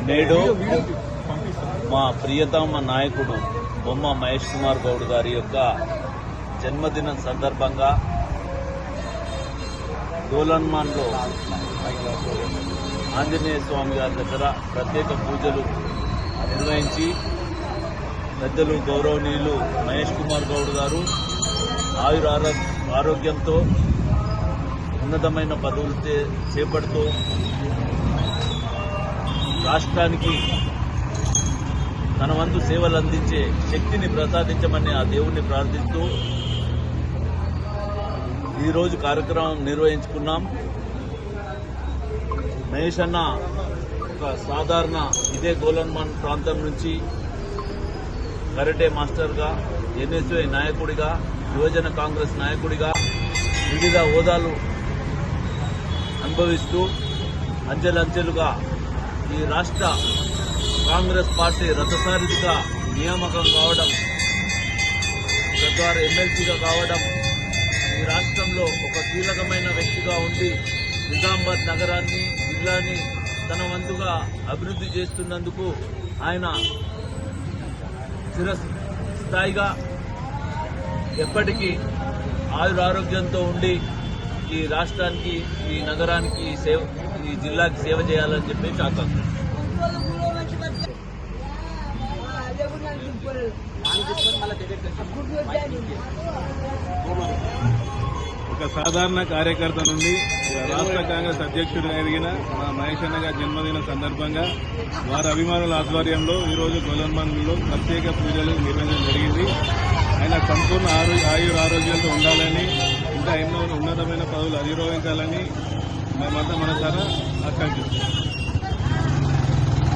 నేడు మా ప్రియతమ నాయకుడు బొమ్మ మహేష్ కుమార్ గౌడ్ గారి యొక్క జన్మదినం సందర్భంగా డోలన్మాన్లో ఆంజనేయ స్వామి గారి దగ్గర ప్రత్యేక పూజలు నిర్వహించి పెద్దలు గౌరవనీయులు మహేష్ కుమార్ గౌడ్ గారు ఆరోగ్యంతో ఉన్నతమైన పదవులు చేపడుతూ రాష్ట్రానికి తన వంతు సేవలు అందించే శక్తిని ప్రసాదించమని ఆ దేవుణ్ణి ప్రార్థిస్తూ ఈరోజు కార్యక్రమం నిర్వహించుకున్నాం. మహేష్ అన్న ఒక సాధారణ ఇదే గోలన్మాన్ ప్రాంతం నుంచి కరాటే మాస్టర్గా, ఎన్ఎస్ఐ నాయకుడిగా, యువజన కాంగ్రెస్ నాయకుడిగా వివిధ హోదాలు అనుభవిస్తూ అంచెలంచెలుగా ఈ రాష్ట్ర కాంగ్రెస్ పార్టీ రథసారథిగా నియామకం కావడం, తద్వారా ఎమ్మెల్సీగా కావడం, ఈ రాష్ట్రంలో ఒక కీలకమైన వ్యక్తిగా ఉండి నిజామాబాద్ నగరాన్ని, జిల్లాని తన వంతుగా అభివృద్ధి చేస్తున్నందుకు ఆయన చిరస్థాయిగా ఎప్పటికీ ఆయురారోగ్యంతో ఉండి ఈ రాష్ట్రానికి, ఈ నగరానికి, ఈ జిల్లాకి సేవ చేయాలని చెప్పి ఆకాంక్ష. ఒక సాధారణ కార్యకర్త నుండి రాష్ట్ర కాంగ్రెస్ అధ్యక్షుడిగా ఎదిగిన మా మహేష్ అన్న గారి జన్మదిన సందర్భంగా వారి అభిమానుల ఆధ్వర్యంలో ఈరోజు గోలన్మాన్లో ప్రత్యేక పూజలు నిర్వహించడం జరిగింది. ఆయన సంపూర్ణ ఆరోగ్యాలతో ఉండాలని, ఇంకా ఎన్నో ఉన్నతమైన పదవులు అధిరోహించాలని మేమంతా మనసారా ఆకాంక్షిస్తున్నాం.